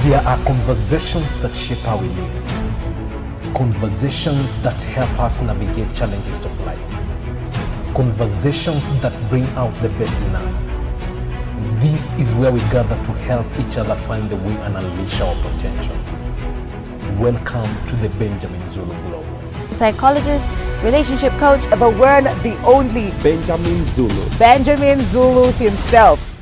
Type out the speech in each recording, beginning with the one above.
There are conversations that shape how we live. Conversations that help us navigate challenges of life. Conversations that bring out the best in us. This is where we gather to help each other find the way and unleash our potential. Welcome to the Benjamin Zulu Globe. Psychologist, relationship coach, the one, the only Benjamin Zulu. Benjamin Zulu himself.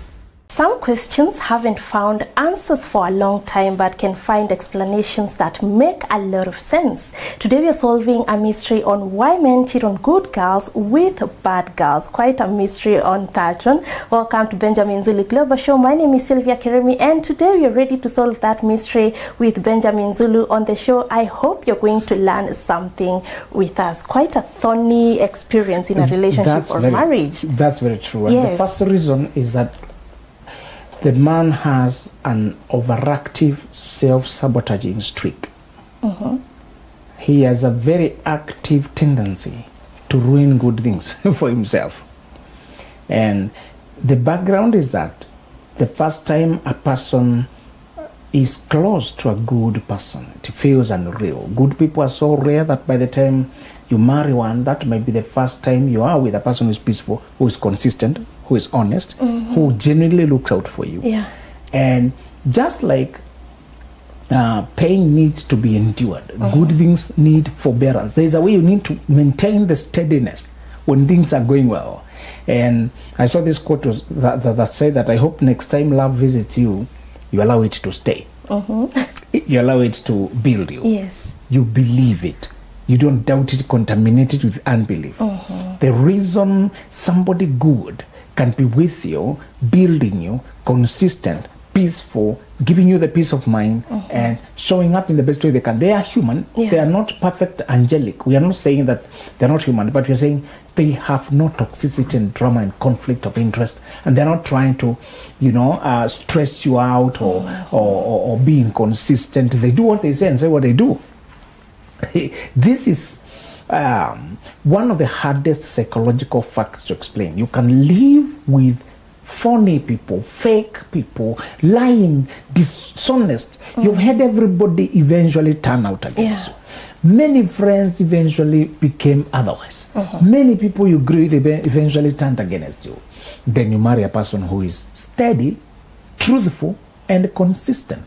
Some questions haven't found answers for a long time but can find explanations that make a lot of sense. Today we are solving a mystery on why men cheat on good girls with bad girls. Quite a mystery on that one. Welcome to Benjamin Zulu Global Show. My name is Sylvia Keremi and today we are ready to solve that mystery with Benjamin Zulu on the show. I hope you're going to learn something with us. Quite a thorny experience in a relationship or marriage. That's very true. And Yes. the first reason is that the man has an overactive self-sabotaging streak. He has a very active tendency to ruin good things for himself. And the background is that the first time a person is close to a good person, it feels unreal. Good people are so rare that by the time you marry one, that might be the first time you are with a person who is peaceful, who is consistent, who is honest, who genuinely looks out for you. Yeah. And just like pain needs to be endured, good things need forbearance. There's a way you need to maintain the steadiness when things are going well. And I saw this quote that said that I hope next time love visits you, you allow it to stay. You allow it to build you. Yes. You believe it. You don't doubt it, contaminate it with unbelief. The reason somebody good can be with you, building you, consistent, peaceful, giving you the peace of mind, and showing up in the best way they can. They are human. Yeah. They are not perfect angelic. We are not saying that they're not human, but we are saying they have no toxicity and drama and conflict of interest, and they're not trying to, stress you out or be inconsistent. They do what they say and say what they do. This is one of the hardest psychological facts to explain. You can live with phony people, fake people, lying, dishonest. You've had everybody eventually turn out against you. Many friends eventually became otherwise. Many people you grew with eventually turned against you. Then you marry a person who is steady, truthful, and consistent.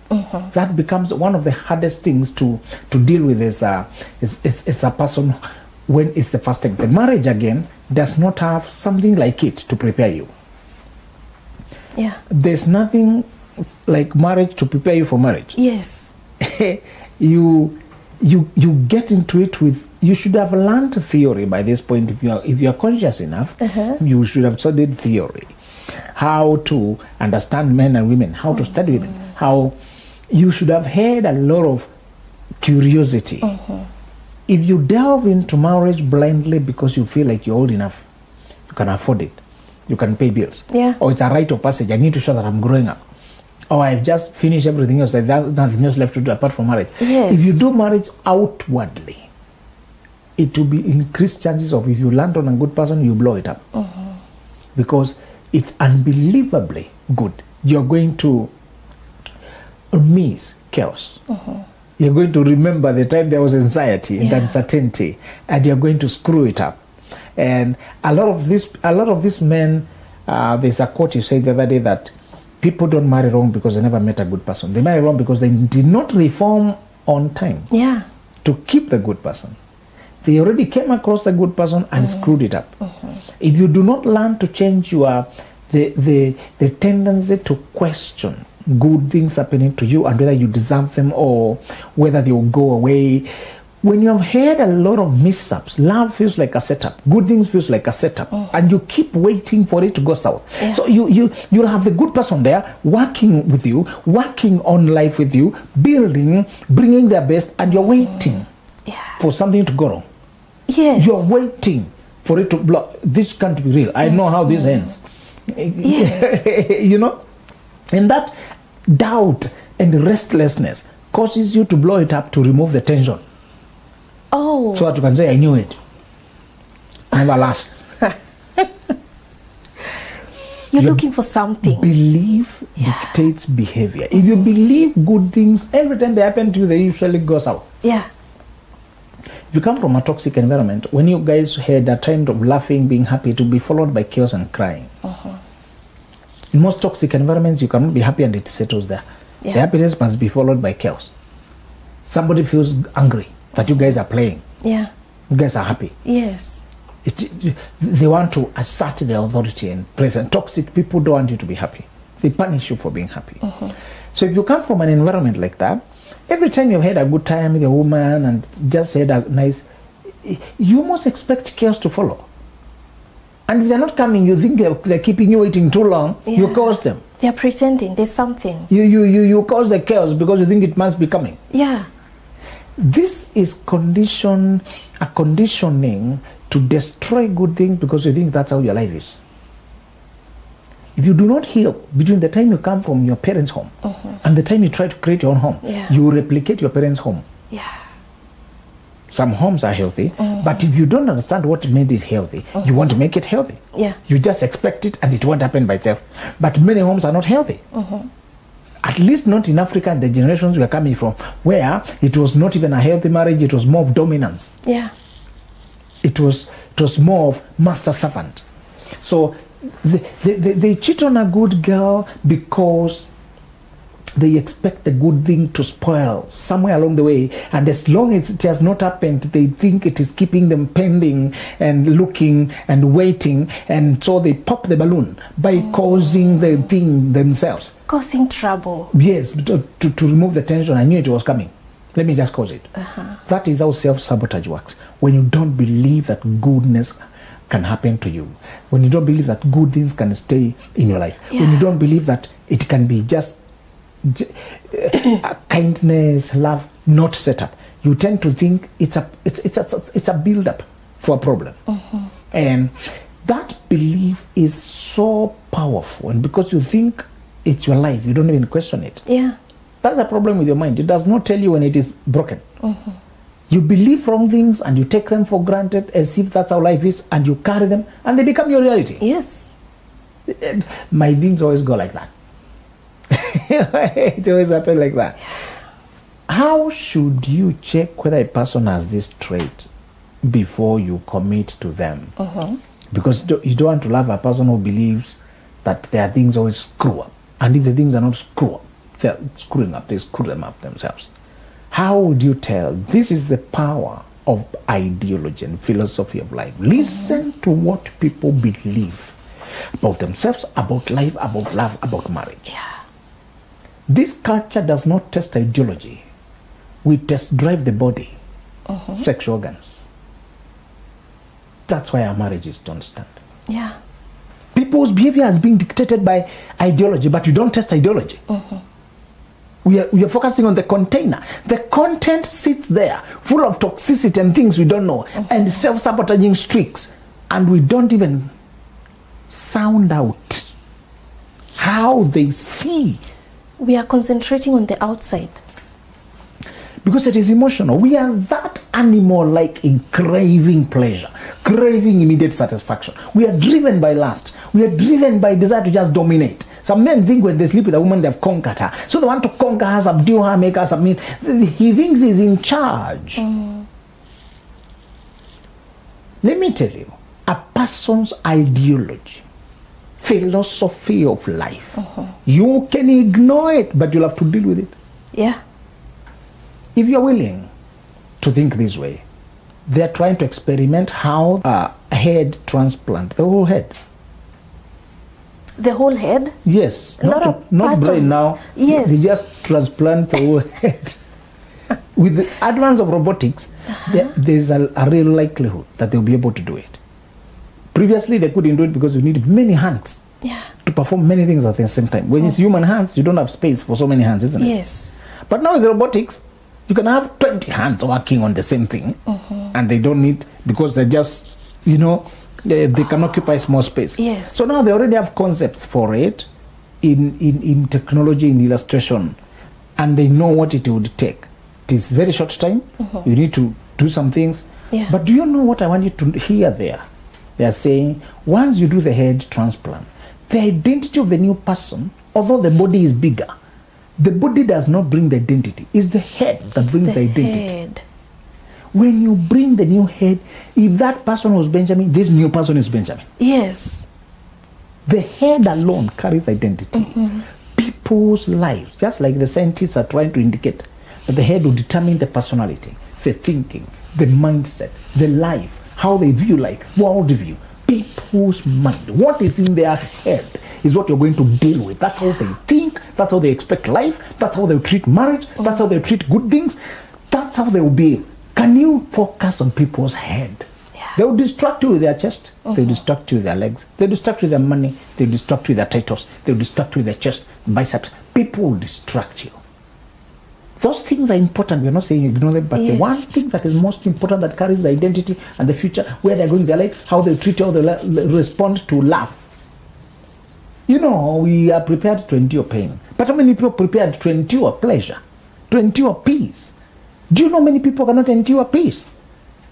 That becomes one of the hardest things to deal with as a person when it's the first time. The marriage again does not have something like it to prepare you. Yeah. There's nothing like marriage to prepare you for marriage. Yes. You get into it with, you should have learned theory by this point. If you are conscious enough, you should have studied theory. How to understand men and women, how to study women, how you should have had a lot of curiosity. If you delve into marriage blindly because you feel like you're old enough, you can afford it, you can pay bills, or it's a rite of passage, I need to show that I'm growing up, or I've just finished everything else, there's nothing else left to do apart from marriage. If you do marriage outwardly, it will be increased chances of, if you land on a good person, you blow it up. Because it's unbelievably good. You're going to miss chaos. You're going to remember the time there was anxiety and uncertainty, and you're going to screw it up. And a lot of these men, there's a quote you said the other day that people don't marry wrong because they never met a good person. They marry wrong because they did not reform on time to keep the good person. They already came across the good person and screwed it up. If you do not learn to change the tendency to question good things happening to you and whether you deserve them or whether they will go away. When you have had a lot of mishaps, love feels like a setup. Good things feels like a setup. And you keep waiting for it to go south. So you'll have the good person there working with you, working on life with you, building, bringing their best, and you're waiting for something to go wrong. Yes. You're waiting for it to block. This can't be real. I know how this ends. Yes. And that doubt and restlessness causes you to blow it up to remove the tension. So that you can say, I knew it. Never lasts. You're looking for something. Belief dictates behavior. If you believe good things, every time they happen to you, they usually go south. Yeah. If you come from a toxic environment, when you guys had a time of laughing, being happy, to be followed by chaos and crying. In most toxic environments, you cannot be happy and it settles there. Yeah. The happiness must be followed by chaos. Somebody feels angry that you guys are playing. Yeah. You guys are happy. Yes. They want to assert their authority and presence. Toxic people don't want you to be happy. They punish you for being happy. So if you come from an environment like that, every time you've had a good time with a woman and just had a nice, you almost expect chaos to follow. And if they're not coming, you think they're keeping you waiting too long, you cause them. They're pretending there's something. You cause the chaos because you think it must be coming. Yeah. This is conditioning to destroy good things because you think that's how your life is. If you do not heal between the time you come from your parents' home and the time you try to create your own home, you replicate your parents' home. Yeah. Some homes are healthy, but if you don't understand what made it healthy, you want to make it healthy. Yeah. You just expect it and it won't happen by itself. But many homes are not healthy. At least not in Africa and the generations we are coming from, where it was not even a healthy marriage, it was more of dominance. Yeah. It was more of master servant. So they cheat on a good girl because they expect the good thing to spoil somewhere along the way, and as long as it has not happened, they think it is keeping them pending and looking and waiting, and so they pop the balloon by causing the thing themselves. Causing trouble. Yes, to remove the tension. I knew it was coming. Let me just cause it. That is how self-sabotage works. When you don't believe that goodness can happen to you, when you don't believe that good things can stay in your life, when you don't believe that it can be just kindness, love, not set up, you tend to think it's a build-up for a problem. And that belief is so powerful, and because you think it's your life, you don't even question it. Yeah. That's a problem with your mind. It does not tell you when it is broken. You believe wrong things and you take them for granted as if that's how life is, and you carry them and they become your reality. Yes. My dreams always go like that. It always happens like that. How should you check whether a person has this trait before you commit to them? Because you don't want to love a person who believes that their things always screw up. And if the things are not screw up, they're screwing up, they screw them up themselves. How would you tell? This is the power of ideology and philosophy of life. Listen to what people believe about themselves, about life, about love, about marriage. Yeah. This culture does not test ideology. We test drive the body, sexual organs. That's why our marriages don't stand. Yeah. People's behavior is being dictated by ideology, but you don't test ideology. We are focusing on the container. The content sits there, full of toxicity and things we don't know, and self-sabotaging streaks, and we don't even sound out how they see. We are concentrating on the outside. Because it is emotional. We are that animal-like in craving pleasure, craving immediate satisfaction. We are driven by lust. We are driven by desire to just dominate. Some men think when they sleep with a woman, they've conquered her. So they want to conquer her, subdue her, make her submit. He thinks he's in charge. Let me tell you, a person's ideology, philosophy of life, you can ignore it, but you'll have to deal with it. Yeah. If you're willing to think this way, they're trying to experiment how a head transplant, the whole head. The whole head? Yes, not brain now. Yes. They just transplant the whole head. With the advance of robotics, there's a real likelihood that they'll be able to do it. Previously, they couldn't do it because you need many hands to perform many things at the same time. When it's human hands, you don't have space for so many hands, isn't it? Yes. But now with the robotics, you can have 20 hands working on the same thing, and they don't need, because they're just, they can occupy small space. Yes. So now they already have concepts for it in technology, in illustration, and they know what it would take. It is very short time. You need to do some things. Yeah. But do you know what I want you to hear there? They are saying, once you do the head transplant, The identity of the new person, although the body is bigger, the body does not bring the identity. It's the head that brings the identity. Head. When you bring the new head, if that person was Benjamin, this new person is Benjamin. Yes. The head alone carries identity. People's lives, just like the scientists are trying to indicate, that the head will determine the personality, the thinking, the mindset, the life, how they view life, worldview. People's mind, what is in their head is what you're going to deal with. That's how they think, that's how they expect life, that's how they treat marriage, that's how they treat good things, that's how they will be. Can you focus on people's head? Yeah. They will distract you with their chest, they'll distract you with their legs, they'll distract you with their money, they'll distract you with their titles, they'll distract you with their chest, biceps. People will distract you. Those things are important. We're not saying ignore them, but the one thing that is most important, that carries the identity and the future, where they're going in their life, how they treat you, how they respond to laugh. You know, we are prepared to endure pain. But how many people are prepared to endure pleasure, to endure peace? Do you know many people cannot endure peace?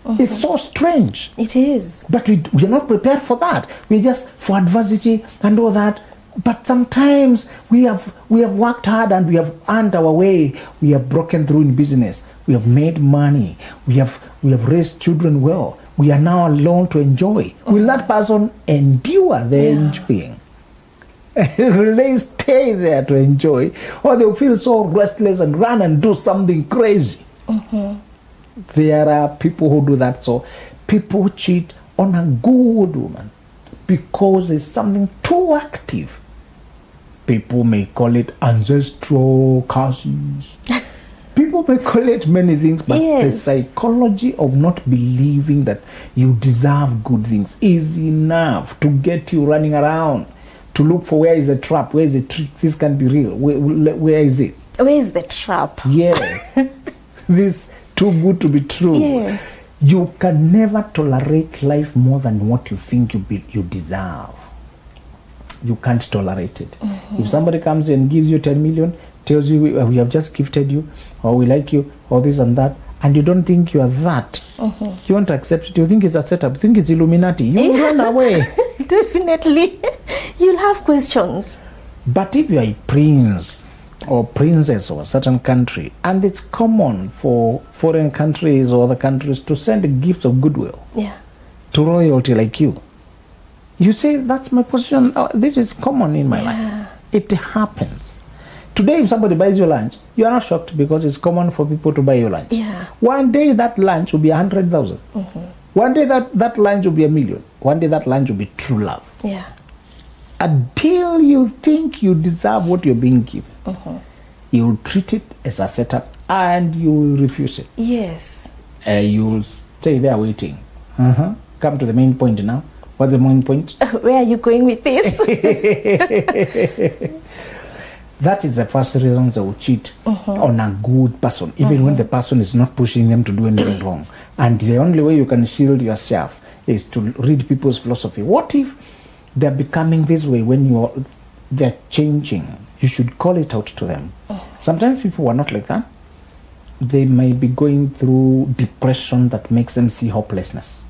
It's so strange. It is. But we are not prepared for that. We're just for adversity and all that. But sometimes we have worked hard and we have earned our way. We have broken through in business. We have made money. We have raised children well. We are now alone to enjoy. Will that person endure the enjoying? Will they stay there to enjoy? Or they'll feel so restless and run and do something crazy? There are people who do that. So people cheat on a good woman because it's something too active. People may call it ancestral curses. People may call it many things, but the psychology of not believing that you deserve good things is enough to get you running around to look for where is the trap, where is the trick, this can't be real, where is it? Where is the trap? Yes. This too good to be true. Yes. You can never tolerate life more than what you think you deserve. You can't tolerate it. If somebody comes and gives you 10 million, tells you we have just gifted you, or we like you, or this and that, and you don't think you are that, you won't accept it. You think it's a setup. You think it's Illuminati. You will run away. Definitely. You'll have questions. But if you are a prince or princess of a certain country, and it's common for foreign countries or other countries to send gifts of goodwill to royalty like you say, that's my position. Oh, this is common in my life. It happens. Today, if somebody buys you lunch, you are not shocked because it's common for people to buy you lunch. One day that lunch will be 100,000. One day that lunch will be 1 million. One day that lunch will be true love. Until you think you deserve what you're being given, you'll treat it as a setup and you will refuse it. Yes. You'll stay there waiting. Come to the main point now. What's the main point? Where are you going with this? That is the first reason they will cheat on a good person, even when the person is not pushing them to do anything wrong. And the only way you can shield yourself is to read people's philosophy. What if they're becoming this way when they're changing? You should call it out to them. Sometimes people are not like that. They may be going through depression that makes them see hopelessness.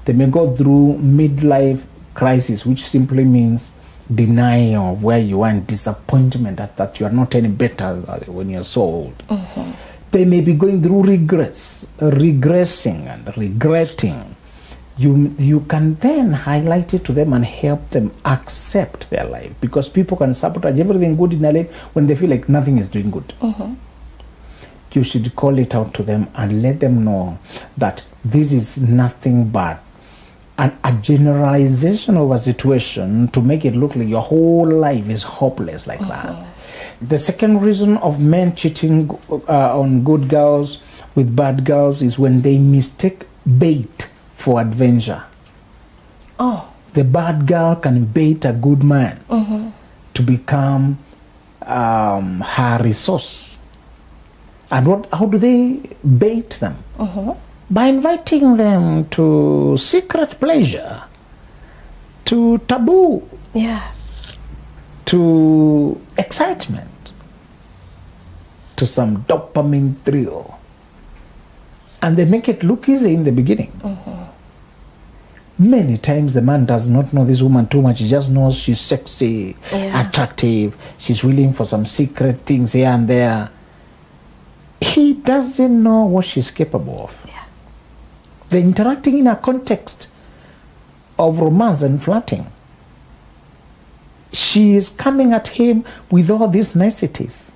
They may go through midlife crisis, which simply means denial of where you are and disappointment that you are not any better when you're so old. They may be going through regressing and regretting. You can then highlight it to them and help them accept their life, because people can sabotage everything good in their life when they feel like nothing is doing good. You should call it out to them and let them know that this is nothing but a generalization of a situation to make it look like your whole life is hopeless like that. The second reason of men cheating on good girls with bad girls is when they mistake bait for adventure. The bad girl can bait a good man to become her resource. And how do they bait them? By inviting them to secret pleasure, to taboo, to excitement, to some dopamine thrill. And they make it look easy in the beginning. Many times the man does not know this woman too much. He just knows she's sexy, attractive. She's willing for some secret things here and there. He doesn't know what she's capable of. Yeah. They're interacting in a context of romance and flirting. She is coming at him with all these niceties.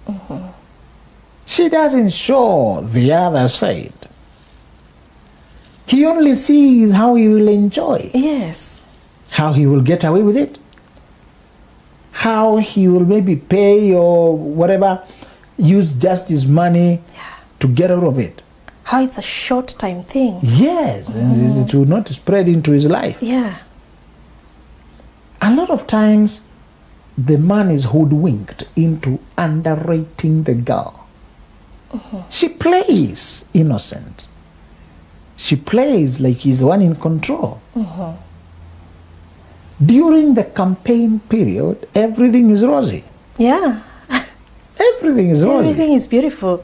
She doesn't show the other side. He only sees how he will enjoy. Yes. How he will get away with it. How he will maybe pay or whatever, use just his money to get out of it. How it's a short time thing. Yes, and it will not spread into his life. Yeah. A lot of times, the man is hoodwinked into underrating the girl. She plays innocent. She plays like he's the one in control. During the campaign period, everything is rosy. Yeah. Everything is rosy. Everything is beautiful.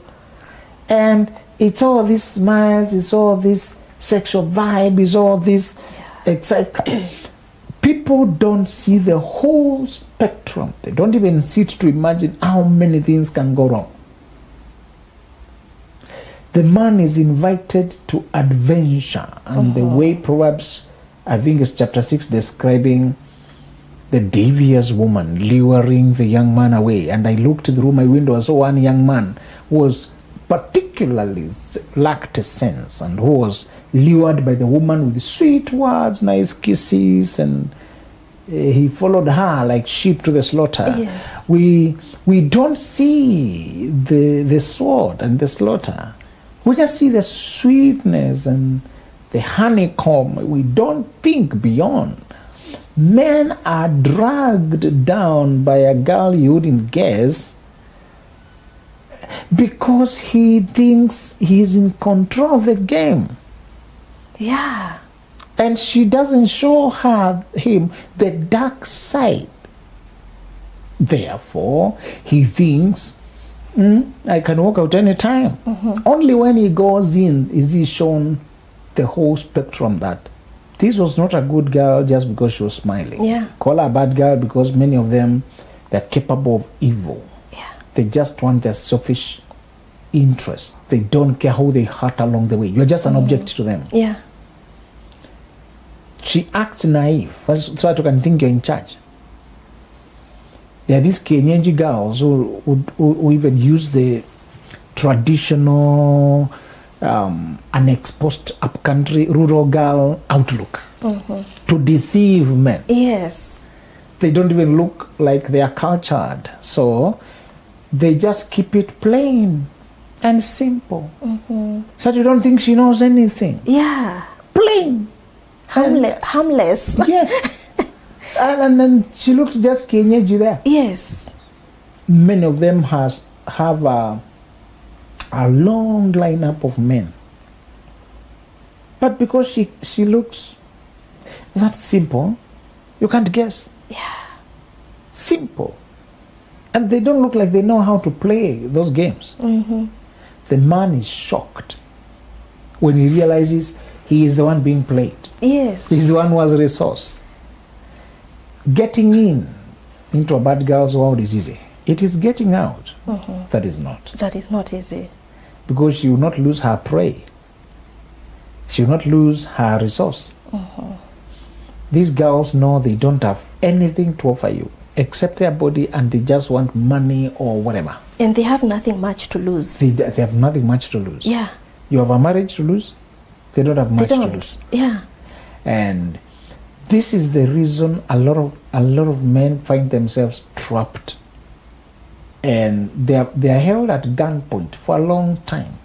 And it's all these smiles, it's all this sexual vibe, it's all this excitement. People don't see the whole spectrum. They don't even sit to imagine how many things can go wrong. The man is invited to adventure, and the way Proverbs, I think it's chapter 6, describing the devious woman luring the young man away. And I looked through my window and saw one young man who was particularly lacked sense and who was lured by the woman with sweet words, nice kisses, and he followed her like sheep to the slaughter. Yes. We don't see the sword and the slaughter. We just see the sweetness and the honeycomb. We don't think beyond. Men are dragged down by a girl you wouldn't guess because he thinks he's in control of the game. Yeah. And she doesn't show him the dark side. Therefore, he thinks, I can walk out any time. Only when he goes in is he shown the whole spectrum that this was not a good girl just because she was smiling. Yeah. Call her a bad girl because many of them, they're capable of evil. Yeah. They just want their selfish interest. They don't care how they hurt along the way. You're just an object to them. Yeah. She acts naive so that you can think you're in charge. There are these Kenyan girls who even use the traditional unexposed upcountry rural girl outlook to deceive men. Yes. They don't even look like they are cultured, so they just keep it plain and simple. So you don't think she knows anything. Yeah. Plain. Harmless. Yes. and then she looks just Kenyaji there. Yes. Many of them have a long lineup of men. But because she looks that simple, you can't guess. Yeah. Simple. And they don't look like they know how to play those games. The man is shocked when he realizes he is the one being played. Yes. He's the one who has a resource. Getting into a bad girl's world is easy. It is getting out that is not. That is not easy. Because she will not lose her prey. She will not lose her resource. These girls know they don't have anything to offer you except their body, and they just want money or whatever. And they have nothing much to lose. They have nothing much to lose. Yeah. You have a marriage to lose, they don't have much They to don't. lose. Yeah. And this is the reason a lot of men find themselves trapped, and they are held at gunpoint for a long time.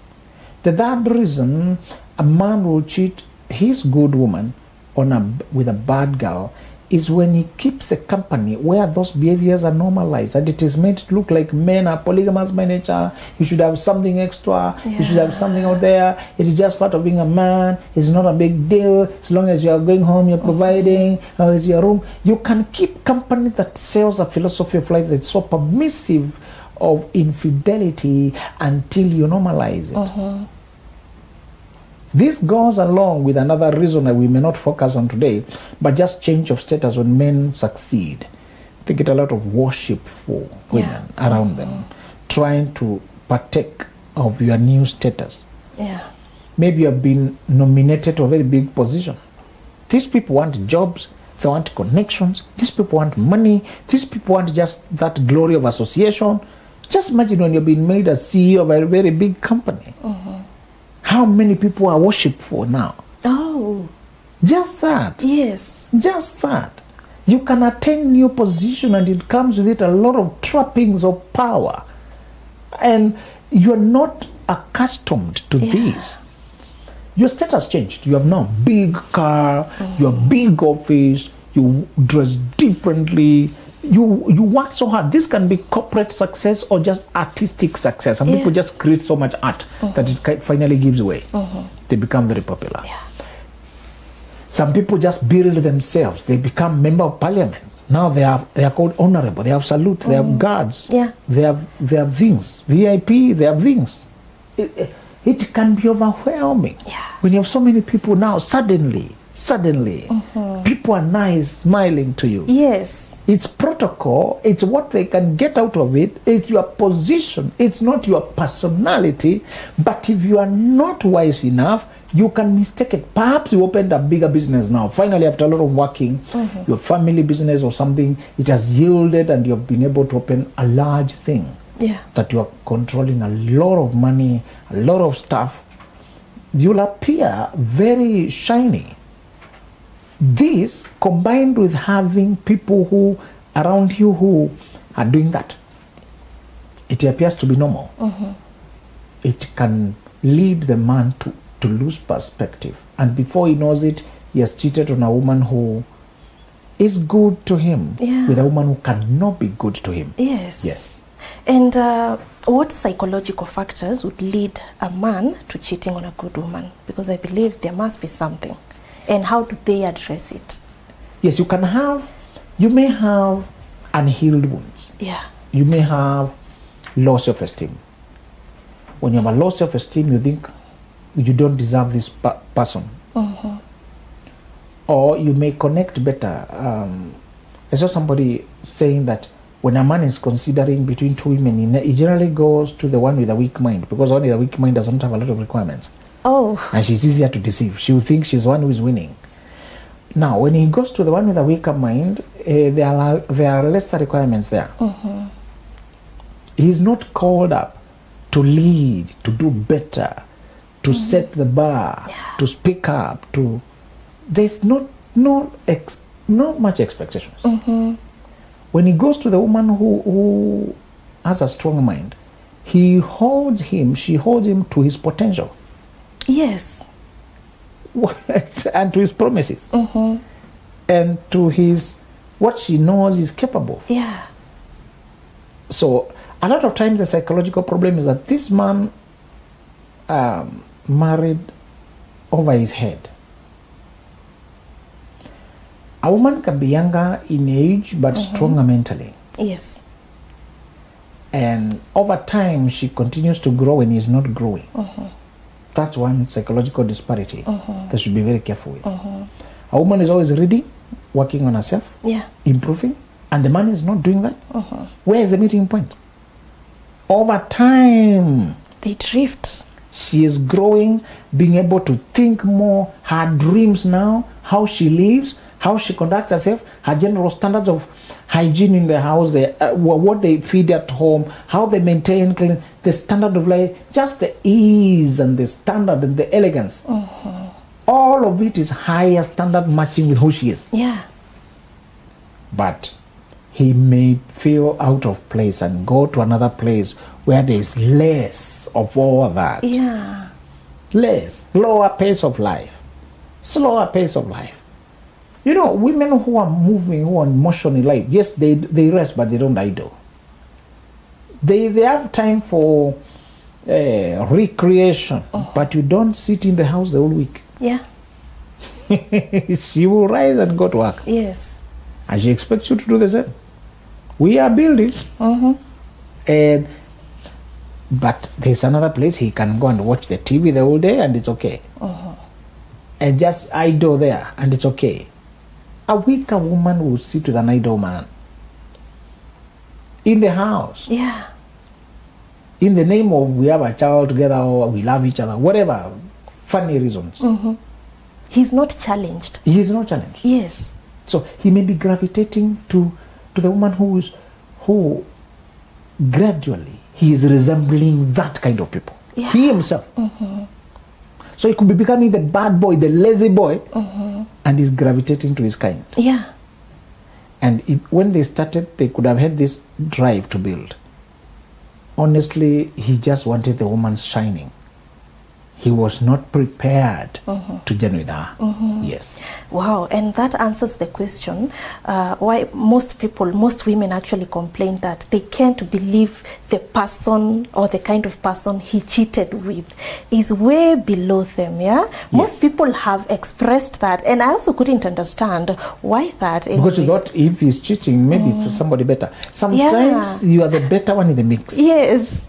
The third reason a man will cheat his good woman with a bad girl is when he keeps a company where those behaviors are normalized, and it is made to look like men are polygamous by nature. You should have something extra. You should have something out there. It is just part of being a man. It's not a big deal. As long as you are going home, you're providing, it's your room. You can keep company that sells a philosophy of life that's so permissive of infidelity until you normalize it. This goes along with another reason that we may not focus on today, but just change of status when men succeed. They get a lot of worship for women around them, trying to partake of your new status. Yeah. Maybe you have been nominated to a very big position. These people want jobs, they want connections, these people want money, these people want just that glory of association. Just imagine when you've been made a CEO of a very big company. How many people are worshipful now? Oh. Just that. Yes. Just that. You can attain new position and it comes with it a lot of trappings of power. And you're not accustomed to this. Your status changed. You have now big car, you have big office, you dress differently, you work so hard. This can be corporate success or just artistic success. Some people just create so much art that it finally gives way. They become very popular. Some people just build themselves. They become member of parliament. Now they are called honorable. They have salute. They have guards. They have things. VIP. They have things. It can be overwhelming when you have so many people now. Suddenly, people are nice, smiling to you. Yes. It's protocol. It's what they can get out of it. It's your position. It's not your personality. But if you are not wise enough, you can mistake it. Perhaps you opened a bigger business now. Finally, after a lot of working, your family business or something, it has yielded and you have been able to open a large thing. That you are controlling a lot of money, a lot of stuff. You'll appear very shiny. This combined with having people who around you who are doing that, it appears to be normal. It can lead the man to lose perspective, and before he knows it, he has cheated on a woman who is good to him with a woman who cannot be good to him. Yes. And what psychological factors would lead a man to cheating on a good woman? Because I believe there must be something. And how do they address it? Yes, you may have unhealed wounds. You may have low self-esteem. When you have a low self-esteem, you think you don't deserve this person. Or you may connect better. I saw somebody saying that when a man is considering between two women, he generally goes to the one with a weak mind, because only the weak mind doesn't have a lot of requirements. And she's easier to deceive. She will think she's the one who is winning. Now, when he goes to the one with a weaker mind, there are lesser requirements there. He's not called up to lead, to do better, to set the bar, to speak up. There's not much expectations. When he goes to the woman who has a strong mind, she holds him to his potential. Yes. And to his promises. And to his what she knows he's capable of. So a lot of times the psychological problem is that this man married over his head. A woman can be younger in age but stronger mentally. Yes. And over time she continues to grow when he's not growing. That's one psychological disparity that should be very careful with. A woman is always reading, working on herself, improving, and the man is not doing that. Where is the meeting point? Over time, they drift. She is growing, being able to think more, her dreams now, how she lives, how she conducts herself, her general standards of hygiene in the house, what they feed at home, how they maintain clean, the standard of life, just the ease and the standard and the elegance. All of it is higher standard matching with who she is. But he may feel out of place and go to another place where there is less of all that. Less, lower pace of life, slower pace of life. You know, women who are moving, who are in motion in life, yes, they rest, but they don't idle. They have time for recreation, but you don't sit in the house the whole week. She will rise and go to work. And she expects you to do the same. We are building. But there's another place he can go and watch the TV the whole day and it's okay. and just idle there, and it's okay. A weaker woman will sit with an idle man in the house. Yeah. In the name of we have a child together or we love each other, whatever funny reasons. He's not challenged. He is not challenged. Yes. So he may be gravitating to the woman who gradually he is resembling that kind of people. Yeah. He himself. So he could be becoming the bad boy, the lazy boy, and he's gravitating to his kind. Yeah. And when they started, they could have had this drive to build. Honestly, he just wanted the woman shining. He was not prepared to join with her. Yes. Wow, and that answers the question why most women actually complain that they can't believe the person or the kind of person he cheated with is way below them, yeah? Most people have expressed that, and I also couldn't understand why that. Because you thought if he's cheating, maybe it's somebody better. Sometimes you are the better one in the mix. Yes.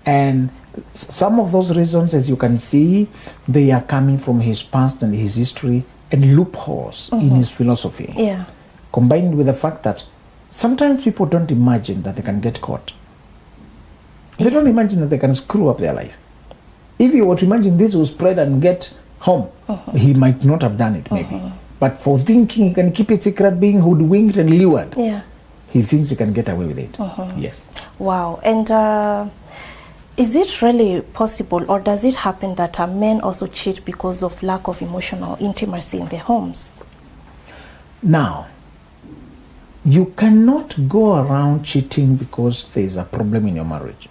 And some of those reasons, as you can see, they are coming from his past and his history and loopholes in his philosophy. Yeah. Combined with the fact that sometimes people don't imagine that they can get caught. They don't imagine that they can screw up their life. If you were to imagine this will spread and get home, he might not have done it maybe. But for thinking he can keep it secret, being hoodwinked and lured, he thinks he can get away with it. Yes. Wow. And is it really possible, or does it happen that men also cheat because of lack of emotional intimacy in their homes? Now, you cannot go around cheating because there is a problem in your marriage.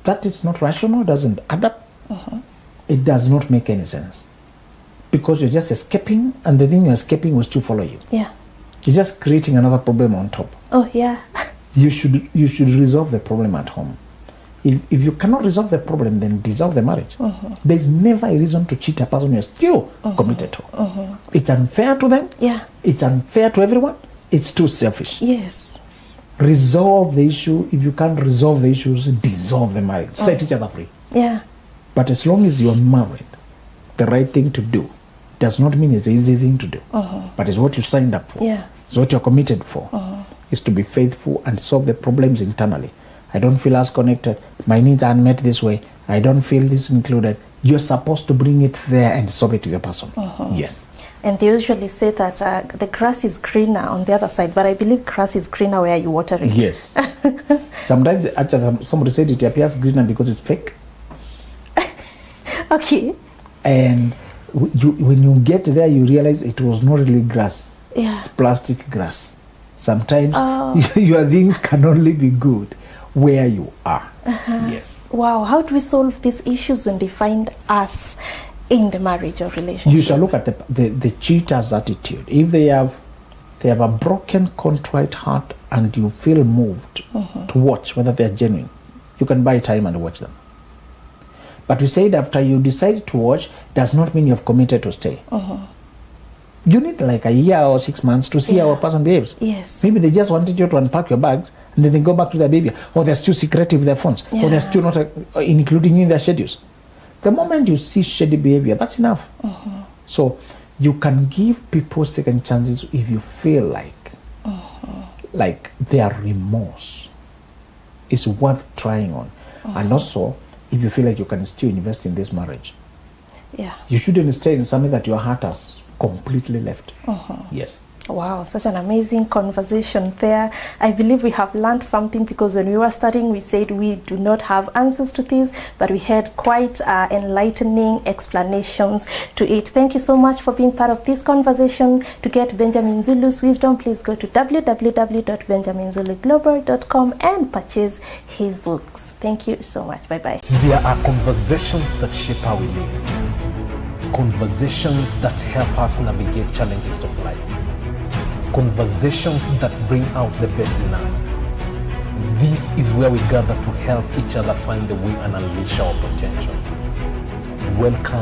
That is not rational, doesn't add up. It does not make any sense. Because you're just escaping, and the thing you're escaping will still follow you. Yeah. You're just creating another problem on top. Oh, yeah. You should resolve the problem at home. If you cannot resolve the problem, then dissolve the marriage. There's never a reason to cheat a person you're still committed to. It's unfair to them. Yeah. It's unfair to everyone. It's too selfish. Yes. Resolve the issue. If you can't resolve the issues, dissolve the marriage. Set each other free. Yeah. But as long as you're married, the right thing to do does not mean it's an easy thing to do. But it's what you signed up for. Yeah. It's what you're committed for. Is to be faithful and solve the problems internally. I don't feel as connected. My needs are unmet this way. I don't feel this included. You're supposed to bring it there and solve it to the person. Yes. And they usually say that the grass is greener on the other side, but I believe grass is greener where you water it. Yes. Sometimes, actually, somebody said it appears greener because it's fake. Okay. And when you get there, you realize it was not really grass. Yeah. It's plastic grass. Sometimes your things can only be good where you are. Yes. Wow. How do we solve these issues when they find us in the marriage or relationship? You shall look at the cheater's attitude. If they have a broken, contrite heart and you feel moved to watch whether they're genuine, you can buy time and watch them. But we said after you decide to watch does not mean you've committed to stay. You need like a year or 6 months to see how a person behaves. Yes. Maybe they just wanted you to unpack your bags and then they go back to their behavior. Or they're still secretive with their phones. Or they're still not including you in their schedules. The moment you see shady behavior, that's enough. So you can give people second chances if you feel like their remorse is worth trying on. And also, if you feel like you can still invest in this marriage. Yeah. You shouldn't stay in something that your heart has completely left. Yes. Wow, such an amazing conversation there. I believe we have learned something, because when we were studying, we said we do not have answers to this, but we had quite enlightening explanations to it. Thank you so much for being part of this conversation. To get Benjamin Zulu's wisdom, please go to www.benjaminzuluglobal.com and purchase his books. Thank you so much. Bye-bye. There are conversations that shape how we live. Conversations that help us navigate challenges of life. Conversations that bring out the best in us. This is where we gather to help each other find the way and unleash our potential. Welcome.